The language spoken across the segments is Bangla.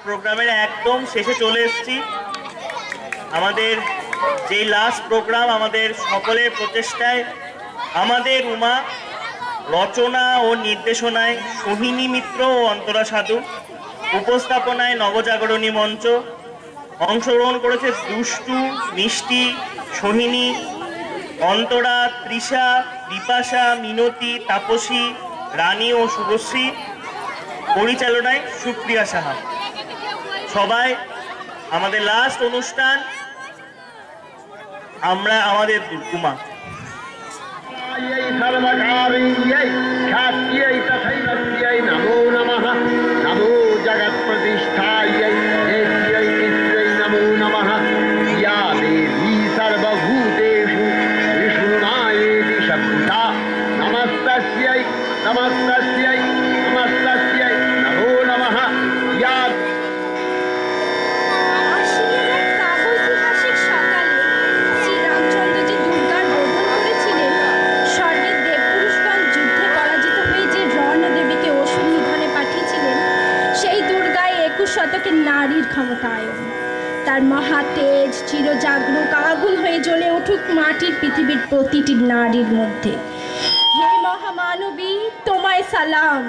প্রোগ্রামের একদম শেষে চলে এসেছি। আমাদের যেই লাস্ট প্রোগ্রাম, আমাদের সকলের প্রচেষ্টায় আমাদের উমা, রচনা ও নির্দেশনায় সোহিনী মিত্র ও অন্তরা সাধু, উপস্থাপনায় নবজাগরণী মঞ্চ, অংশগ্রহণ করেছে দুষ্টু, মিষ্টি, সোহিনী, অন্তরা, তৃষা, বিপাশা, মিনতি, তাপসী, রানী ও শুভশ্রী, পরিচালনায় সুপ্রিয়া সাহা। সবাই আমাদের লাস্ট অনুষ্ঠান আমরা আমাদের উমা। নমো নমঃ নমো জগৎ প্রতিষ্ঠাयै নমো নমঃ ইয়া দেবী সর্বভূতেষু বিষ্ণুনায়েতি শব্দা নমস্তস্यै নমস্তস্यै নমস্তস্यै নমো নমঃ ইয়া শতকের নারীর ক্ষমতায়ন, তার মহাতেজ চিরজাগরুক আগুন হয়ে জ্বলে উঠুক মাটির পৃথিবীর প্রতিটি নারীর মধ্যে। হে মহামানবী, তোমায় সালাম।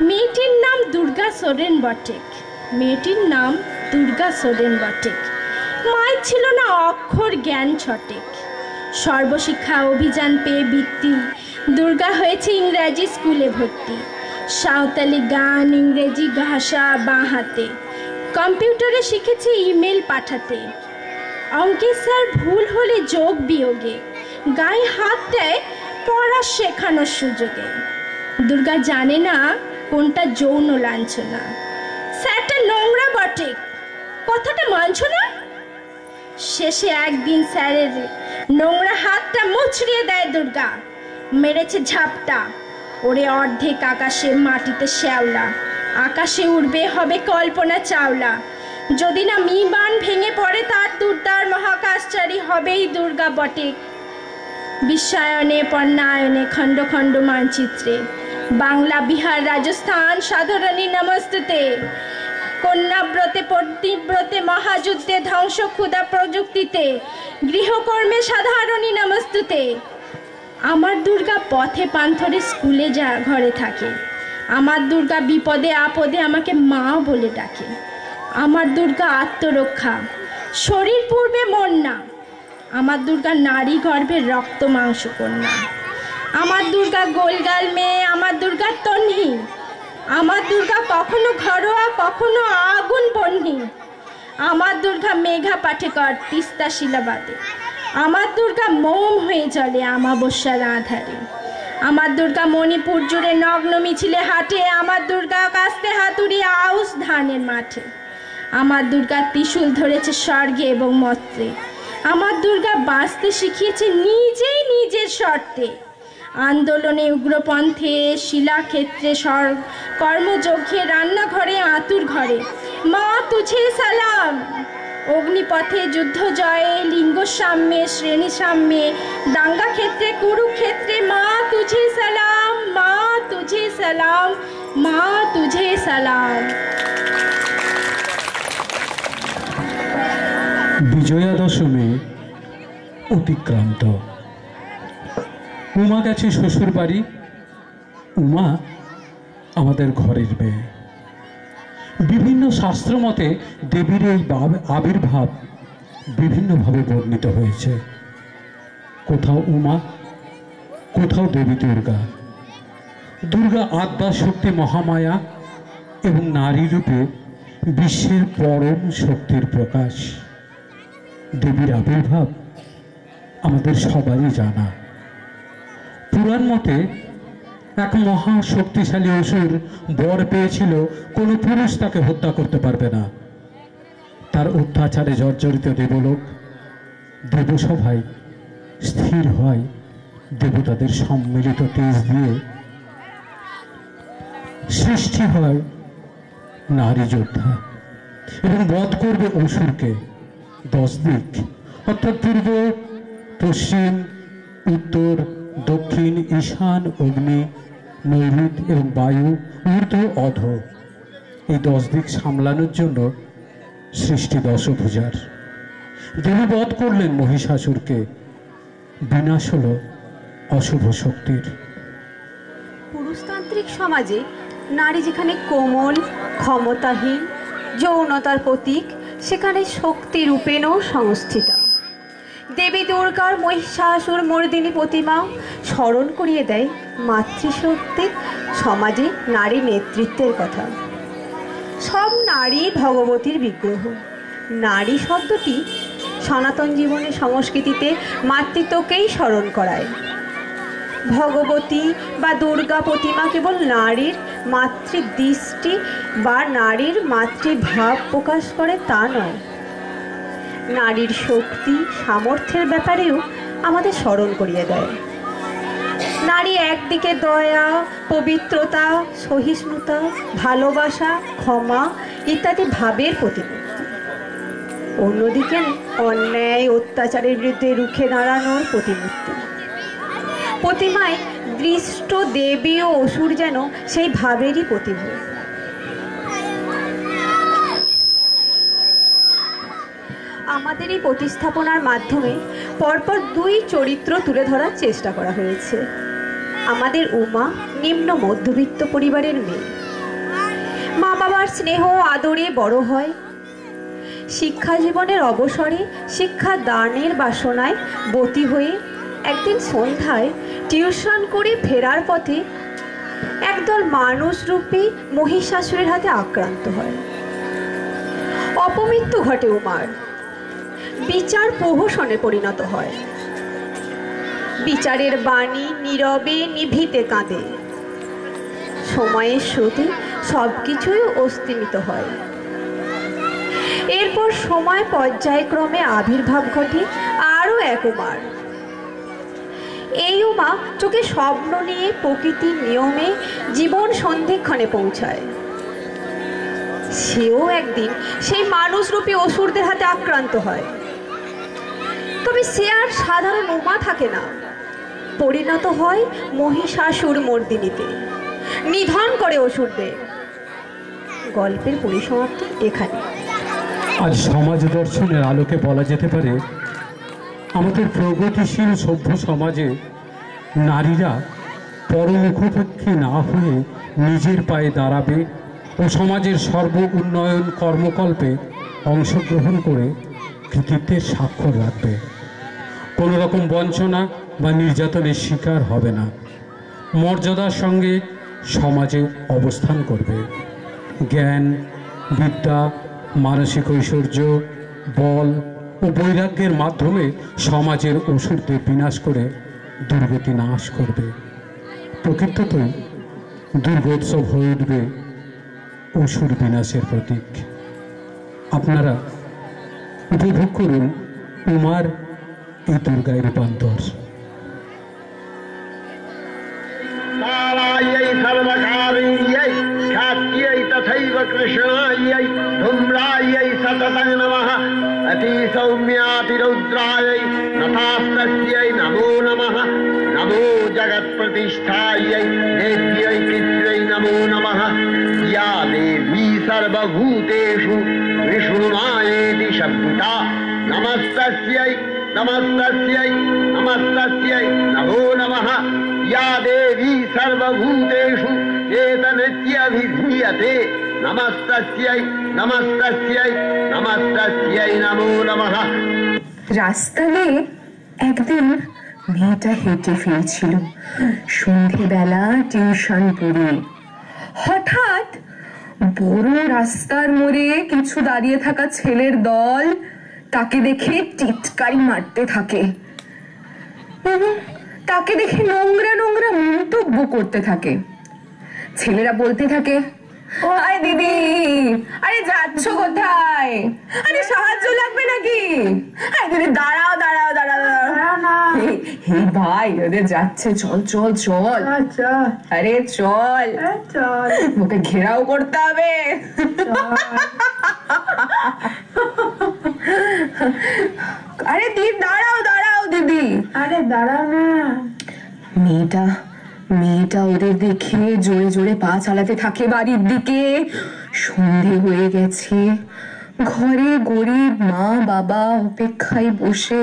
মেয়েটির নাম দুর্গা সোরেন বটেক, মেয়েটির নাম দুর্গা সোরেন বটেক। মায়ের ছিল না অক্ষর জ্ঞান ছটেক। সর্বশিক্ষা অভিযান পেয়ে বৃত্তি, দুর্গা হয়েছে ইংরাজি স্কুলে ভর্তি। সাঁওতালি গান, ইংরেজি ভাষা বাঁ হাতে, কম্পিউটারে শিখেছে ইমেল পাঠাতে। অঙ্কে স্যার ভুল হলে যোগ বিয়োগে গায়ে হাত দেয় পড়া শেখানোর সুযোগে। দুর্গা জানে না কোনটা যৌন লাঞ্ছনা। স্যারটা নোংরা বটে, কথাটা মানছ না? শেষে একদিন স্যারের নোংরা হাতটা মুচড়িয়ে দেয় দুর্গা, মেরেছে ঝাপটা। ওরে অর্ধেক আকাশে মাটিতে শ্যাওলা, আকাশে উড়বে হবে কল্পনা চাওলা। যদি না বিমান ভেঙে পড়ে তার দুর্দার মহাকাশচারী হবেই দুর্গা বটেক। বিশ্বায়নে পণ্যায়নে খণ্ড খণ্ড মানচিত্রে বাংলা, বিহার, রাজস্থান সাধারণী নমস্তুতে। কন্যাব্রতে পতিব্রতে মহাযুদ্ধে ধ্বংস ক্ষুধা প্রযুক্তিতে গৃহকর্মে সাধারণী নমস্তুতে। আমার দুর্গা পথে পান্থরে স্কুলে ঘরে থাকে। আমার দুর্গা বিপদে আপদে আমাকে মা বলে ডাকে। আমার দুর্গা আত্মরক্ষা, শরীর পূর্বে মন না। আমার দুর্গা নারী গর্ভের রক্ত মাংস কন্যা। আমার দুর্গা গোলগাল মেয়ে, আমার দুর্গা তন্হি। আমার দুর্গা কখনো ঘরোয়া কখনো আগুন বন্যি। আমার দুর্গা মেঘা পাঠেকর তিস্তা শিলাবাদে। আমার দুর্গা মোম হয়ে জ্বলে আমাবস্যার আধারে। আমার দুর্গা মণিপুর জুড়ে নগ্ন মিছিলে হাঁটে। আমার দুর্গা কাস্তে হাতুড়ি আউশ ধানের মাঠে। আমার দুর্গা ত্রিশূল ধরেছে স্বর্গে এবং মর্তে। আমার দুর্গা বাঁচতে শিখিয়েছে নিজেই নিজের শর্তে। আন্দোলনে উগ্রপন্থে, শিলাক্ষেত্রে, কর্মযজ্ঞে, রান্নাঘরে, আতুর ঘরে মা তুঝে সালাম। অগ্নিপথে যুদ্ধ জয়ে, লিঙ্গ সাম্যে, শ্রেণী সাম্যে, দাঙ্গা ক্ষেত্রে, কুরুক্ষেত্রে মা তুঝে সালাম, মা তুঝে সালাম, মা তুঝে সালাম। বিজয়া দশমী অতিক্রান্ত। উমা গেছে শ্বশুর বাড়ি। উমা আমাদের ঘরের মেয়ে। বিভিন্ন শাস্ত্র মতে দেবীর এই আবির্ভাব বিভিন্নভাবে বর্ণিত হয়েছে। কোথাও উমা, কোথাও দেবী দুর্গা। দুর্গা আদ্যা শক্তি মহামায়া এবং নারী রূপে বিশ্বের পরম শক্তির প্রকাশ। দেবীর আবির্ভাব আমাদের সবারই জানা। পুরাণ মতে এক মহা শক্তিশালী অসুর বর পেয়েছিল কোনো পুরুষ তাকে হত্যা করতে পারবে না। তার অত্যাচারে জর্জরিত দেবলোক, দেবসভায় স্থির হয় দেবতাদের সম্মিলিত তেজ দিয়ে। সৃষ্টি হয় নারী যোদ্ধা এবং বধ করবে অসুরকে। 10 দিক অর্থাৎ পূর্ব, পশ্চিম, উত্তর, দক্ষিণ, ঈশান, অগ্নি, নৈঋত এবং বায়ু, ঊর্ধ্ব, অধ এই 10 দিক সামলানোর জন্য সৃষ্টি দশভুজার। দেবী বধ করলেন মহিষাসুরকে, বিনাশ হলো অশুভ শক্তির। পুরুষতান্ত্রিক সমাজে নারী যেখানে কোমল, ক্ষমতাহীন, যৌনতার প্রতীক, সেখানে শক্তি রূপেণও সংস্থিতা। দেবী দুর্গার মহিষাসুর মর্দিনী প্রতিমা স্মরণ করিয়ে দেয় মাতৃশক্তির সমাজে নারী নেতৃত্বের কথা। সব নারী ভগবতীর বিগ্রহ। নারী শব্দটি সনাতন জীবনের সংস্কৃতিতে মাতৃত্বকেই স্মরণ করায়। ভগবতী বা দুর্গা প্রতিমা কেবল নারীর মাতৃদৃষ্টি বা নারীর মাতৃভাব প্রকাশ করে তা নয়, নারীর শক্তি সামর্থ্যের ব্যাপারেও আমাদের স্মরণ করিয়ে দেয়। নারী একদিকে দয়া, পবিত্রতা, সহিষ্ণুতা, ভালোবাসা, ক্ষমা ইত্যাদি ভাবের প্রতিমূর্তি, অন্যদিকে অন্যায় অত্যাচারের বিরুদ্ধে রুখে দাঁড়ানোর প্রতিমূর্তি। প্রতিমায় দৃষ্ট দেবী ও অসুর যেন সেই ভাবেরই প্রতিভূ। আমাদের এই প্রতিস্থাপনার মাধ্যমে পরপর 2 চরিত্র তুলে ধরার চেষ্টা করা হয়েছে। আমাদের উমা নিম্ন মধ্যবিত্ত পরিবারের মেয়ে, মা বাবার স্নেহ আদরে বড় হয়। শিক্ষা জীবনের অবসরে শিক্ষা দানের বাসনায় বতী হয়ে একদিন সন্ধ্যায় টিউশন করে ফেরার পথে একদল মানুষরূপী মহিষাসুরের হাতে আক্রান্ত হয়। অপমৃত্যু ঘটে উমার, বিচার প্রহসনে পরিণত হয়। বিচারের বাণী নীরবে নিভৃতে কাঁদে। সময়ের স্রোতে সবকিছুই অস্তিমিত হয়। এরপর সময় পর্যায়ক্রমে আবির্ভাব ঘটে আরও এক উমার। এই উমা চোখে স্বপ্ন নিয়ে প্রকৃতির নিয়মে জীবন সন্ধিক্ষণে পৌঁছায়। সেও একদিন সেই মানুষরূপী অসুরদের হাতে আক্রান্ত হয়। তবে সে আর সাধারণ উমা থাকে না, পরিণত হয় মহিষাসুর মর্দিনীতে, নিধন করে অসুরদের। গল্পের পরিসমাপ্তি এখানে। আজ সমাজ দর্শনের আলোকে বলা যেতে পারে, আমাদের প্রগতিশীল সভ্য সমাজে নারীরা পরমুখপেক্ষী না হয়ে নিজের পায়ে দাঁড়াবে ও সমাজের সর্ব উন্নয়ন কর্মকল্পে অংশগ্রহণ করে কৃতিত্বের স্বাক্ষর রাখবে। কোনো রকম বঞ্চনা বা নির্যাতনের শিকার হবে না, মর্যাদার সঙ্গে সমাজে অবস্থান করবে। জ্ঞান, বিদ্যা, মানসিক ঐশ্বর্য, বল ও বৈরাগ্যের মাধ্যমে সমাজের অসুরদের বিনাশ করে দুর্গতি নাশ করবে। প্রকৃতই দুর্গোৎসব হয়ে উঠবে অসুর বিনাশের প্রতীক। আপনারা উপভোগ করুন উমার এই দুর্গায় রূপান্তর। कालायै सर्वकार्यै ख्यात्यै तथैव कृष्णायै धूम्रायै सततं नमः अतिसौम्यातिरौद्रायै नतास्तस्यै नमो नमः नमो जगत्प्रतिष्ठायै देव्यै कृत्यै नमो नमः या देवी सर्वभूतेषु विष्णुमायेति शब्दिता नमस्तस्यै नमस्तस्यै नमस्तस्यै नमो नमः या देवी सर्वभूतेषु चेतनत्यभिधीयते नमस्तस्यै नमस्तस्यै नमस्तस्यै नमो नमः। রাস্তা দিয়ে একদিন মেয়েটা হেঁটে ফিরছিল সন্ধেবেলা টিউশন পড়ে। হঠাৎ বড় রাস্তার মোড়ে কিছু দাঁড়িয়ে থাকা ছেলের দল তাকে দেখে টিটকারি মারতে থাকে এবং তাকে দেখে নোংরা নোংরা মন্তব্য করতে থাকে। ছেলেরা বলতে থাকে, আরে দিদি, আরে যাচ্ছ কোথায়? আরে সাহায্য লাগবে নাকি? আরে দিদি দাঁড়াও দাঁড়াও দাঁড়াও দাঁড়াও না। হে ভাই, ওদের যাচ্ছে, চল চল চল। আচ্ছা, আরে চল চল, ওকে ঘেরাও করতে হবে। আরে দিদি দাঁড়াও দাঁড়াও দিদি, আরে দাঁড়াও না। মেয়েটা ওদের দেখে জোরে জোরে পা চালাতে থাকে বাড়ির দিকে। সন্ধে হয়ে গেছে, ঘরে গরিব মা বাবা অপেক্ষায় বসে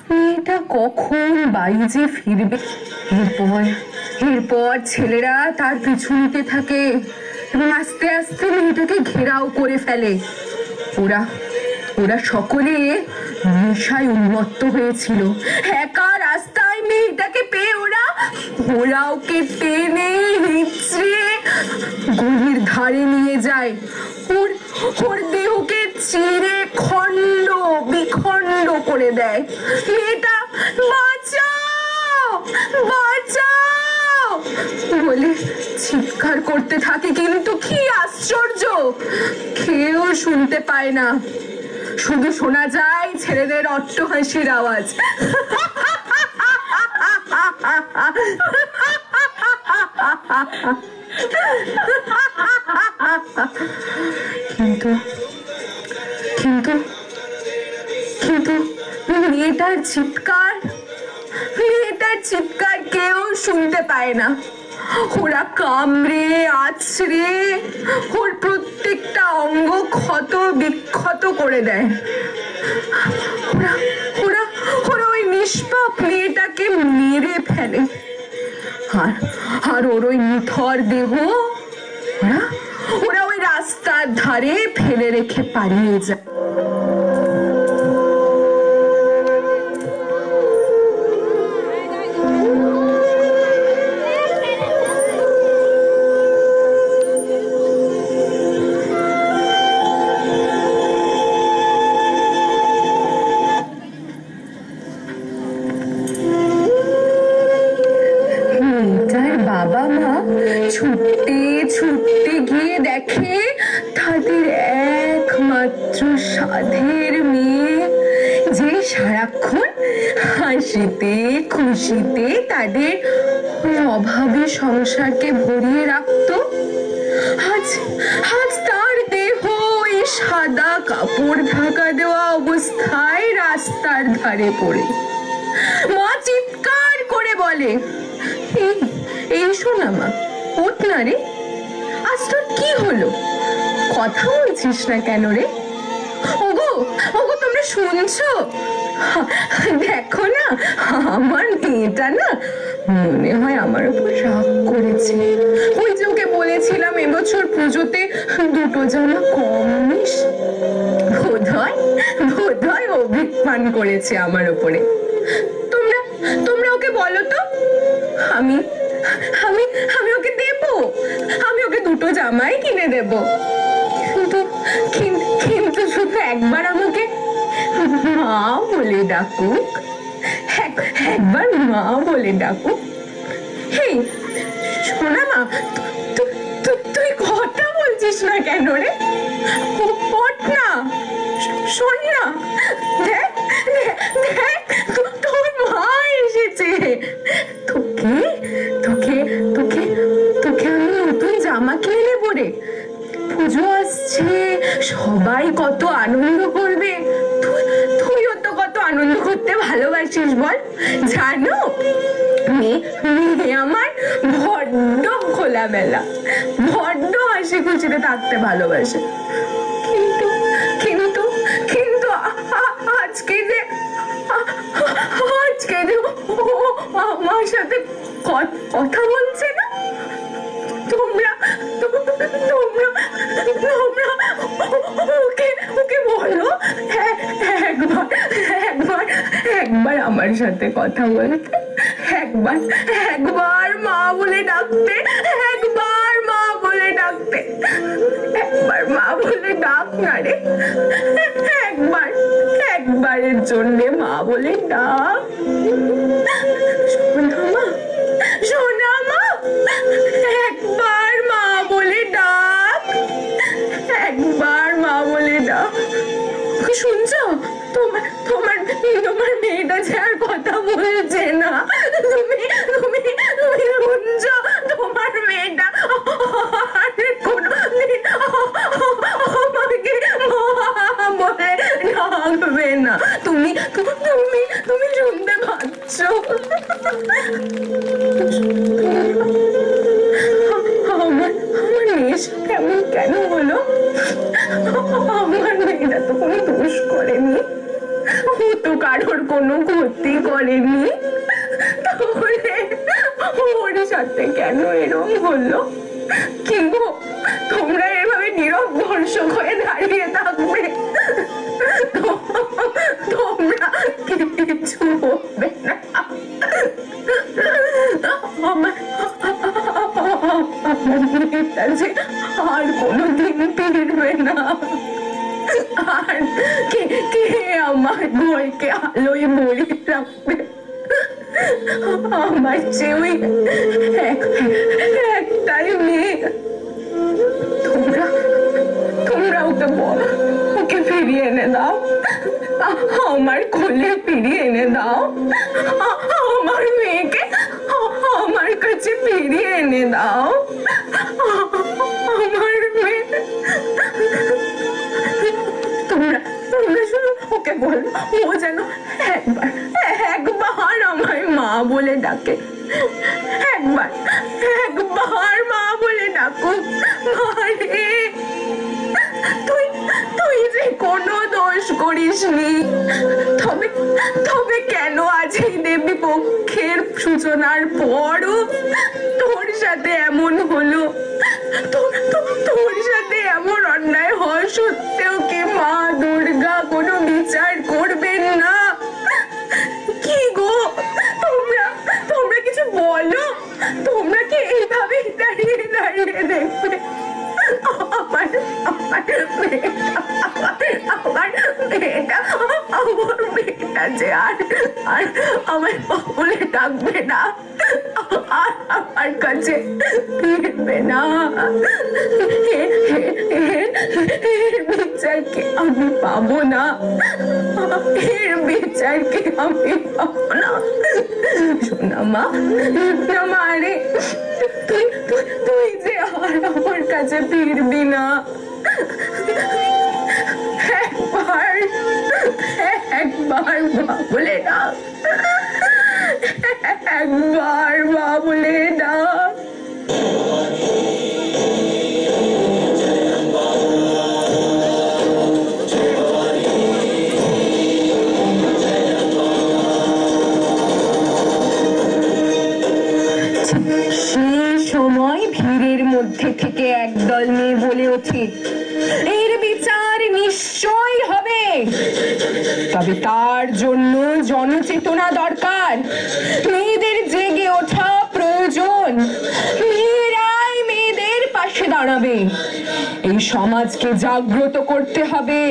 মেয়েটা কখন বাড়ি যে ফিরবে। এরপর ছেলেরা তার পিছু নিতে থাকে এবং আস্তে আস্তে মেয়েটাকে ঘেরাও করে ফেলে। ওরা সকলে নেশায় উন্মত্ত হয়েছিল। একা রাস্তায় মেয়েটাকে পেয়ে ওরা ওকে টেনে হিঁচড়ে গলির ধারে নিয়ে যায়। ওর দেহকে চিরে খণ্ড বিখণ্ড করে দেয়। মেয়েটা বাঁচাও বাঁচাও বলে চিৎকার করতে থাকে, কিন্তু কি আশ্চর্য, কেউ শুনতে পায় না। শুধু শোনা যায় ছেলেদের অট্টহাসির আওয়াজ। কিন্তু কিন্তু কিন্তু মেয়েটার চিৎকার কেউ শুনতে পায় না। ওরা কামড়ে আছড়ে ওর প্রত্যেকটা অঙ্গ ক্ষত বিক্ষত করে দেয়। ওরা ওই নিষ্পাপ মেয়েটাকে মেরে ফেলে, আর ওর ওই নিথর দেহ ওরা ওই রাস্তার ধারে ফেলে রেখে পালিয়ে যায়। বাবা মা ছুটতে ছুটতে গিয়ে দেখে তাদের একমাত্র সাধের মেয়ে, যে সারাক্ষণ হাসিতে খুশিতে তাদের অভাবী সংসারকে ভরিয়ে রাখত, আজ তার দেহ এই সাদা কাপড় ঢাকা দেওয়া অবস্থায় রাস্তার ধারে পড়ে। মা চিৎকার করে বলে, এই শোনা মা, ওঠ না রে, আজ তোর কি হলো? কথা বলছিস না কেন রে? ওগো তোমরা শুনছো? দেখো না, আমার মেয়েটা না মনে হয় আমার উপর রাগ করেছে। ওই যে ওকে বলেছিলাম এবছর পুজোতে দুটো জামা কম নিস, বোধহয় অভিমান করেছে আমার উপরে। তোমরা ওকে বলো তো, আমি ওকে দেব, আমি ওকে দুটো জামাই কিনে দেব, কিন্তু শুধু একবার আমাকে মা বলে ডাকুক, একবার মা বলে ডাকুক। হেই শোনা মা, তুই কথা বলছিস না কেন রে? ওঠ না, শোন না, দেখ তোর মা এসেছে। তোকে আমি নতুন জামা কিনে দেবো রে। পুজো আসছে, সবাই কত আনন্দ করবে, তুইও তো কত আনন্দ করতে ভালোবাসিস বল। জানো মেয়ে আমার বড্ড খোলামেলা, বড্ড হাসি খুশিতে থাকতে ভালোবাসে, কিন্তু আজকে যে আমার সাথে কথা বলছে না। তোমরা ওকে বলো একবার আমার সাথে কথা বলতে, একবার মা বলে ডাকতে, একবার মা বলে ডাক না রে, একবারের জন্য মা বলে ডাক। শোনা মা, একবার মা বলে ডাক, একবার মা বলে ডাক। শুনছো? তোমার মেয়েটা যে আর কথা বলছে না। তুমি শুনছো? তোমার মেয়েটা কোনদিন আমাকে মা বলে ডাকবে না। তুমি শুনতে পাচ্ছ? আমার মেয়ে কেমন কেন হলো? আমার মেয়েটা তো কোনো দোষ করেনি, ও তো কারোর কোনো ক্ষতি করেনি, তাহলে ওর সাথে কেন এরম হলো? কি গো, তোমরা এভাবে নীরব দর্শক হয়ে দাঁড়িয়ে থাকবে? তোমরা কিছু বলবে না? আমার মেয়েটা যে আর কোনোদিন ফিরবে না, আর কে আমার ঘরকে আলোয় ভরিয়ে রাখবে? আমার যে ওই একটাই মেয়ে। তোমরা ওকে ফিরিয়ে এনে দাও, আমার কোলে ফিরিয়ে এনে দাও, আমার মেয়েকে আমার কাছে ফিরিয়ে এনে দাও। আমার মেয়ে, তোমরা শুধু ওকে বলো ও যেন একবার আমায় মা বলে ডাকে, একবার মা বলে ডাকুক। মারে, তুই যে কোনো দোষ করিসনি, তবে কেন আজ এই দেবী পক্ষের সূচনার পরও তোর সাথে এমন হলো? তোর সাথে এমন অন্যায় হওয়া সত্ত্বেও কি মা দুর্গা কোনো বিচার করবেন না? কি গো, তোমরা কিছু বলো। তোমরা কি এইভাবে দাঁড়িয়ে দেখবে আমার মেয়েটা যে আর আমার বলে ডাকবে না, আর আমার কাছে ফিরবে না? এর বিচারকে আমি পাবো না, এর বিচারকে আমি পাবো না। শোনা মা, রে, তুই যে আর আমার কাছে ফিরবি না। একবার মা বলে ডাক, একবার মা বলে ডাক। ভিড়ের মধ্যে থেকে একদল মেয়ে বলে ওঠে, এর বিচার নিশ্চয় হবে, তবে তার জন্য জনচেতনা দরকার, মেয়েদের জেগে ওঠা প্রয়োজন, মেয়েরাই মেয়েদের পাশে দাঁড়াবে। এই সমাজকে জাগ্রত করতে হবে,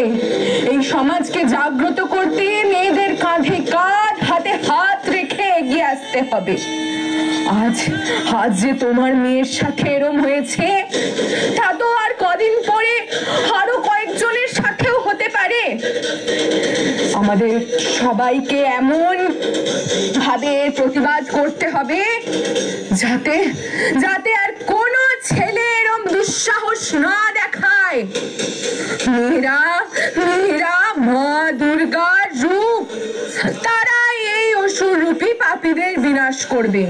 এই সমাজকে জাগ্রত করতে মেয়েদের কাঁধে কাঁধ, হাতে হাত রেখে এগিয়ে আসতে হবে। আজ যে তোমার মেয়ের সাথে এরম হয়েছে, তা তো আর কদিন পরে আরো কয়েকজনের সাথেও হতে পারে। আমাদের সবাইকে এমন ভাবে প্রতিবাদ করতে হবে যাতে আর কোনো ছেলে এরম দুঃসাহস না দেখায়। মেয়েরা মা দুর্গার রূপ, তারাই এই অসুর রূপী পাপীদের বিনাশ করবে।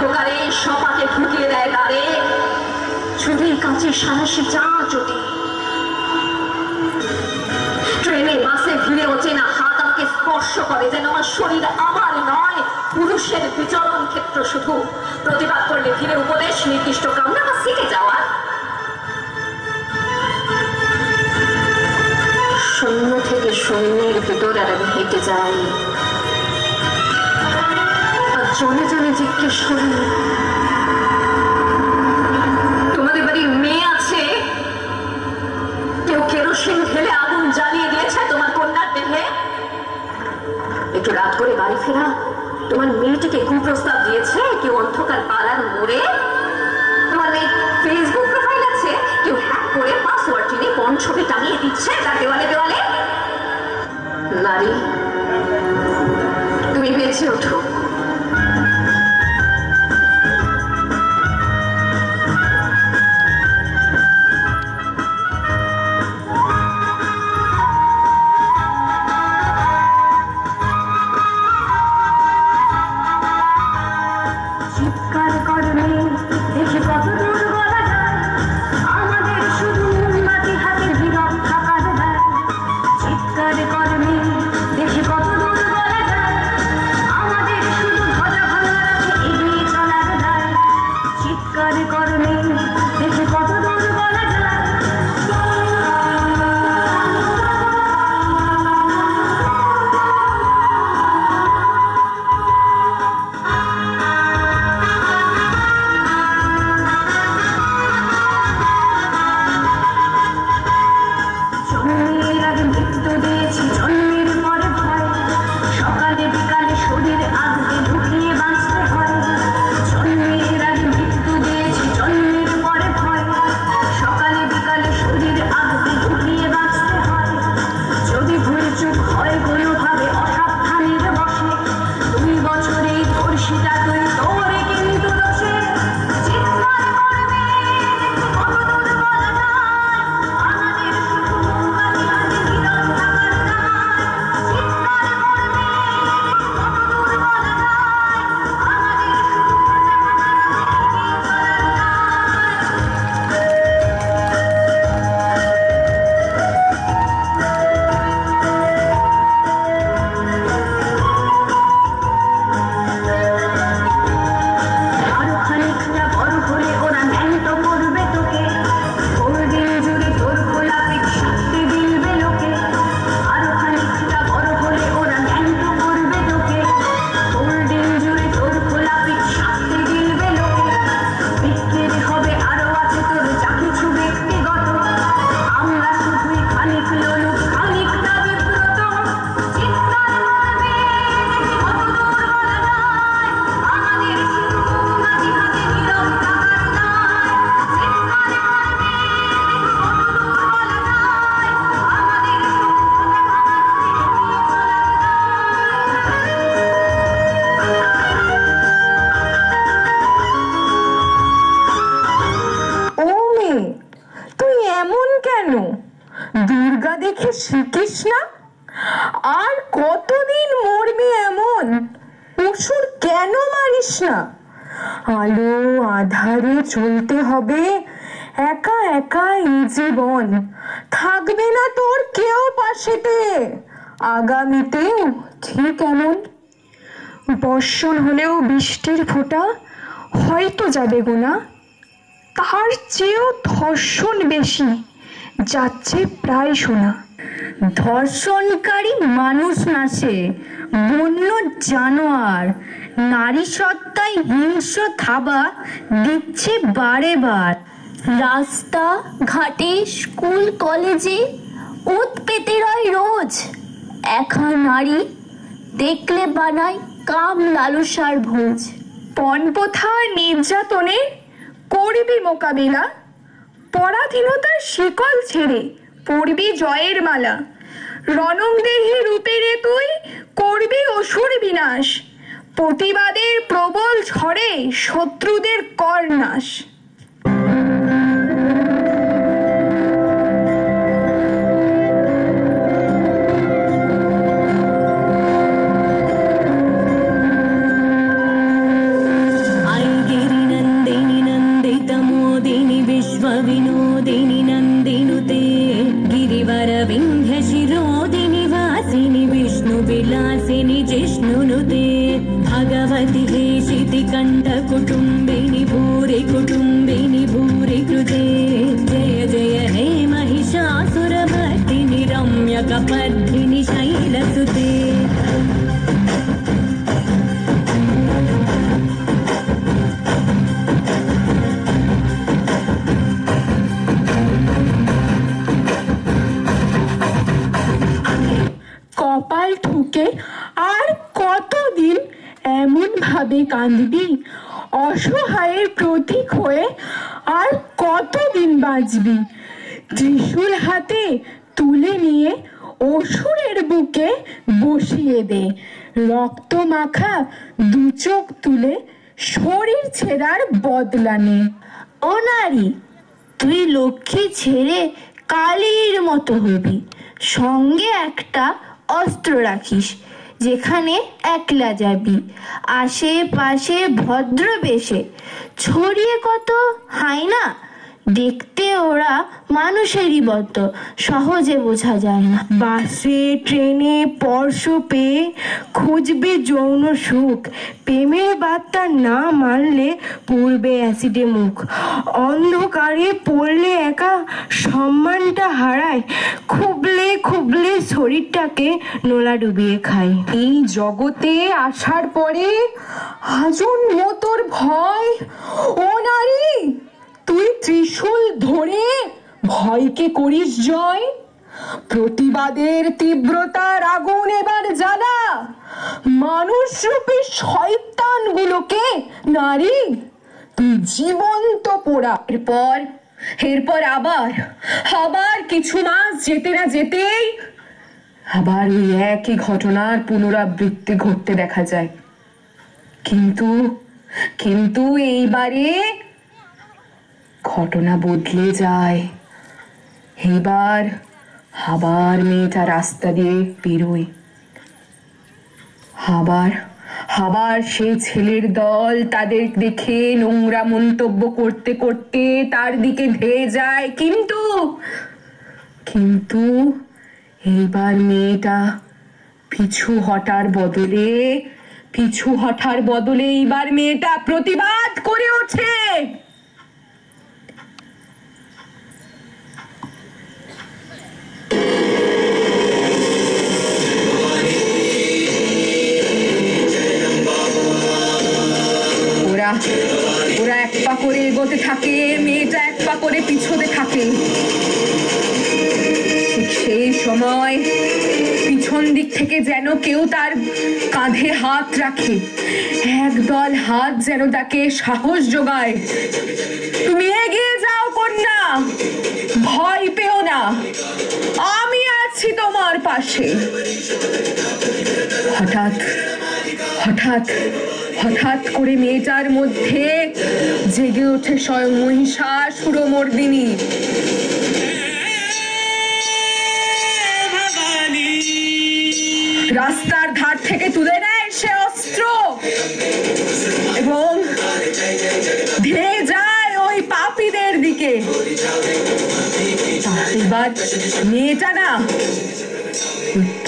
অন্ধকারে সপাকে ঢুকিয়ে দেয় দ্বারে, চুরির কাছে সাহসী যা চটি। ট্রেনে বাসে ভিড়ে অচেনা হাত আমাকে স্পর্শ করে, যেন আমার শরীর আমার নয়, পুরুষের বিচরণ ক্ষেত্র শুধু। প্রতিবাদ করলে ফিরে উপদেশ, নির্দিষ্ট কামনা বা সিটে যাওয়া। শূন্য থেকে শূন্যের ভিতরে আমি হেঁটে যাই, আর জনে জনে জিজ্ঞেস করি, তোমাদের বাড়ির মেয়ে আছে? কেউ কেরোসিন ঢেলে আগুন জ্বালিয়ে দিয়েছে তোমার কন্যার দেহে? একটু রাত করে বাড়ি ফেরা তোমার মেয়েটিকে কুপ্রস্তাব দিয়েছে কেউ অন্ধকার পাড়ার মোড়ে? তোমার মেয়ে ফেসবুক প্রোফাইল আছে, কেউ হ্যাক করে পাসওয়ার্ড চিনে কোন ছবি টাঙিয়ে দিচ্ছে তার দেওয়ালে দেওয়ালে? নারী, তুমি বেঁচে ওঠো। চিৎকার করলে দেখি কত দূর বলা যায়, আমাদের শুধু মোমবাতি হাতে নীরব থাকার দায়। চিৎকার করলে দেখি কত দূর বলা যায়, আমাদের শুধু ধ্বজা ভাঙা রাখে এগিয়ে চলার দায়। চিৎকার করলে দেখি কত দূর বলা যায়। জন্মের আগে মৃত্যু দিয়েছি, জন্মের পরে ভয়, সকালে বিকালে শরীর আগে ঢুকিয়ে বাঁচতে হয়। জন্মের আগে মৃত্যু দিয়েছি, জন্মের পরে ভয়, সকালে বিকালে শরীর আগে ঢুকিয়ে বাঁচতে হয়। যদি ভুল চুক হয় কোনোভাবে অসাবধানের বসে, 2 বছরেই তোর সেটা তুই তোরে কিন্তু দোষে। চিৎকার করবে কত দূর বলা যায়, আমাদের শুধু মোমবাতি হাতে নীরব থাকার দায়। চিৎকার করবে কত দূর বলা যায়, আমাদের শুধু ধ্বজা ভাঙা রাখে আরো খানিকটা বড় হলে ওরা ন্যান্ত করবে তোকে, দিন জুড়ে তোর খোলা পিঠ শাস্তি দিলবে লোকে। আরো খানিকটা বড় হলে ওরা ন্যান্ত করবে তোকে, দিন জুড়ে তোর খোলা পিঠ শাস্তি দিলবে লোকে। বিক্রি হবে আরো আছে তোর যা কিছু ব্যক্তিগত, আমরা শুধুই খানিক লোলুপ খানিকটা বিব্রত। চিৎকার করবে কত দূর বলা যায়, আমাদের শুধু মোমবাতি হাতে নীরব থাকার দায়। চিৎকার করবে কত দূর বলা যায়, আমাদের শুধু ধ্বজা ভাঙা রাখে এগিয়ে চলার দায়। ও মেয়ে, তুই এমন কেন? দুর্গা দেখে শিখিস না? আর কতদিন মরবি এমন? অসুর কেন মারিস না? আলো আধারে চলতে হবে, একা একা এই জীবন, থাকবে না তোর কেউ পাশেতে। আগামীতেও ঠিক এমন বর্ষণ হলেও বৃষ্টির ফোঁটা হয়তো যাবে গোনা, তার চেয়েও ধর্ষণ বেশি যাচ্ছে প্রায় শোনা। ধর্ষণকারী মানুষ না, সে বন্য জানোয়ার। নারী সত্তায় হিংস্র থাবা দিচ্ছে বারে বার। রাস্তা ঘাটে স্কুল কলেজে ওত পেতে রয় রোজ, একা নারী দেখলে বানায় কাম লালসার ভোজ। পণপ্রথা নির্যাতনে করবি মোকাবিলা, পরাধীনতার শিকল ছেড়ে পড়বি জয়ের মালা। রণংদেহী রূপেরে তুই করবি অসুর বিনাশ, প্রতিবাদের প্রবল ঝড়ে শত্রুদের কর নাশ। আইন भूरि कुटुम्बिनि भूरि कृते जय जय हे महिषासुरभर्दिनि रम्यकपर्दिनि शैलसुते কপাল ঠুকে আর কতদিন এমন ভাবে কাঁদবি? অসহায়ের প্রতীক হয়ে আর কতদিন বাঁচবি? ত্রিশূল হাতে তুলে নিয়ে অসুরের বুকে বসিয়ে দে, রক্ত মাখা দু চোখ তুলে শরীর ছেঁড়ার বদলা নে। ও নারী, তুই লক্ষ্মী ছেড়ে কালীর মতো হবি, সঙ্গে একটা অস্ত্র রাখিস, যেখানে একলা যাবি। আশেপাশে ভদ্র বেশে ছড়িয়ে কত হায়না, দেখতে ওরা মানুষেরই মতো, সহজে বোঝা যায় না। বাসে ট্রেনে পরশ পেয়ে খুঁজবে যৌন সুখ, প্রেমের বার্তা না মানলে পূর্বে অ্যাসিডে মুখ। অন্ধকারে পড়লে একা সম্মানটা হারায়, খুবলে খুবলে শরীরটাকে নোলা ডুবিয়ে খায়। এই জগতে আসার পরে আজন মতোর ভয়। ও নারী, তুই ত্রিশূল ধরে ভয়কে করিস জয়। প্রতিবাদের তীব্রতার আগুন এবার জ্বালা, মানুষ রূপী শয়তান গুলোকে নারী তুই জীবন্ত পোড়া। এরপর আবার কিছু মাস যেতে না যেতেই আবার ওই একই ঘটনার পুনরাবৃত্তি ঘটতে দেখা যায়। কিন্তু এইবারে ঘটনা বদলে যায়। এবার আবার মেয়েটা রাস্তা দিয়ে বেরোয়, আবার সে ছেলের দল তাদের দেখে নোংরা মন্তব্য করতে করতে তার দিকে ধেয়ে যায়। কিন্তু এইবার মেয়েটা পিছু হটার বদলে এইবার মেয়েটা প্রতিবাদ করে ওঠে। ওরা এক পা করে এগোতে থাকে, মেয়েটা এক পা করে পিছতে থাকে। সেই সময় পিছন দিক থেকে যেন কেউ তার কাঁধে হাত রাখে, একদল হাত যেন তাকে সাহস যোগায়। তুমি এগিয়ে যাও কন্যা, ভয় পেও না, আমি আছি তোমার পাশে। হঠাৎ করে মেয়েটার মধ্যে জেগে ওঠে স্বয়ং মহিষাসুরমর্দিনী। রাস্তার ধার থেকে তুলে নেয় সে অস্ত্র এবং ধেয়ে যায় ওই পাপীদের দিকে। এবার মেয়েটা না,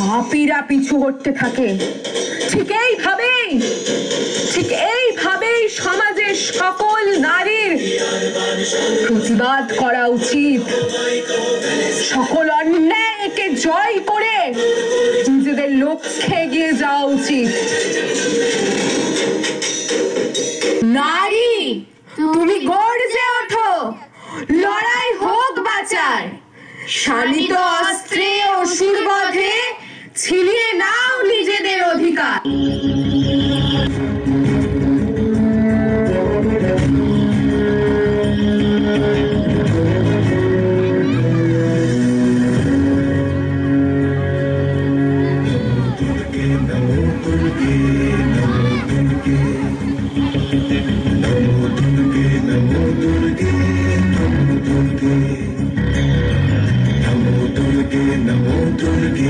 পাপীরা পিছু হটতে থাকে। ঠিক এইভাবেই সমাজের সকল নারীর প্রতিবাদ করা উচিত। সকল অন্যায়কে জয় করে নিজেদের লক্ষ্যে এগিয়ে যাওয়া উচিত। নারী, তুমি গর্জে ওঠো, লড়াই হোক বাঁচার। শানিত অস্ত্রে অসুর বধে ছিনিয়ে নাও নিজেদের অধিকার। Namo Durge,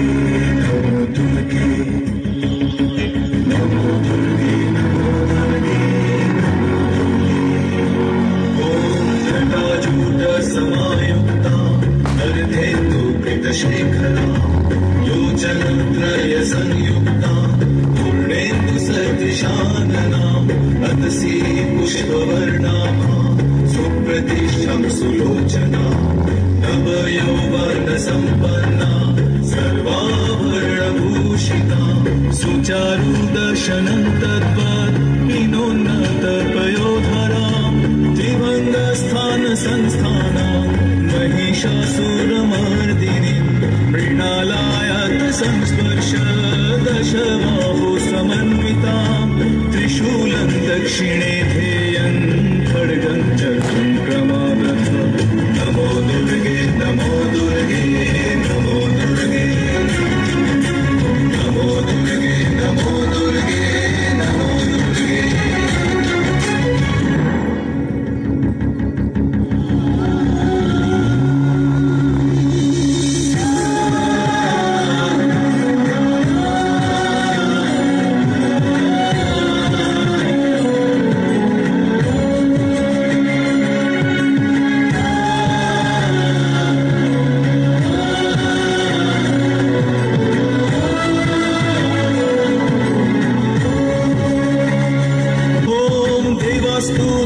Namo Durge, Namo Sulochana नवयौवनसम्पन्ना सर्वाभरणभूषिता सुचारुदर्शनं तद्वत् विनोन्नतपयोधरा त्रिभङ्गस्थानसंस्थाना महिषासुरमर्दिनीं मृणालायत संस्पर्श दशबाहु समन्वितां त्रिशूलं दक्षिणे ध्येयं खड्गं चक्रं क्रमागत नमो दुर्गे नमो दुर्गे नमो दुर्गे नमो दुर्गे नमो दुर्गे नमो दुर्गे।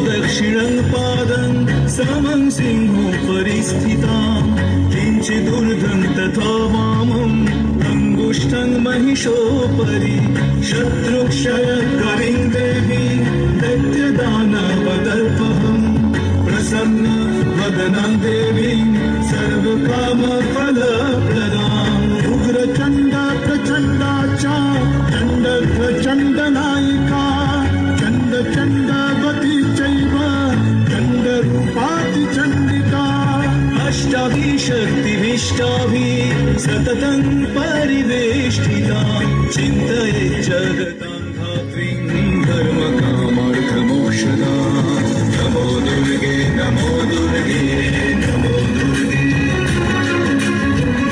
दक्षिणं पादं समं सिंहोपरि स्थितां किञ्चिदूर्ध्वं तथा वामं अङ्गुष्ठं महिषोपरि शत्रुक्षयकरीं देवी दैत्यदानवदर्पहं प्रसन्न वदनां देवीं सर्वकामफलप्रदाम् उग्रचण्डा प्रचण्डा च चण्डनायिका चण्डवती चैव चण्डरूपाति चण्डिका अष्टाभिः शक्तिभिष्टाभिः सततं परिवेष्टिता चिन्तये जगतां धात्रीं धर्मकामार्थमोक्षदा नमो दुर्गे नमो दुर्गे नमो दुर्गे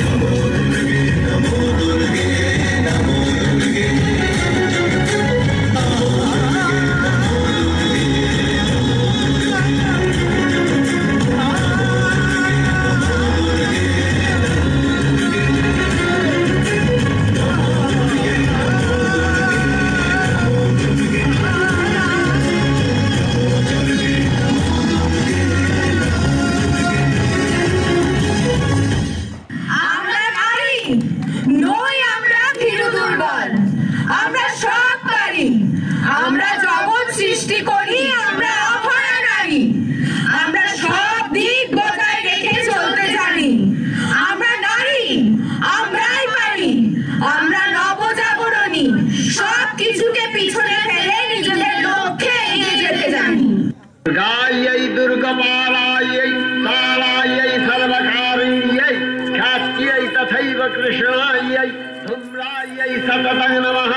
नमो दुर्गे नमो दुर्गे नमो दुर्गे। गायै दुर्गपालायै कालायै सर्वकारिण्यै ख्यात्यै तथैव कृष्णायै धूम्रायै सततं नमः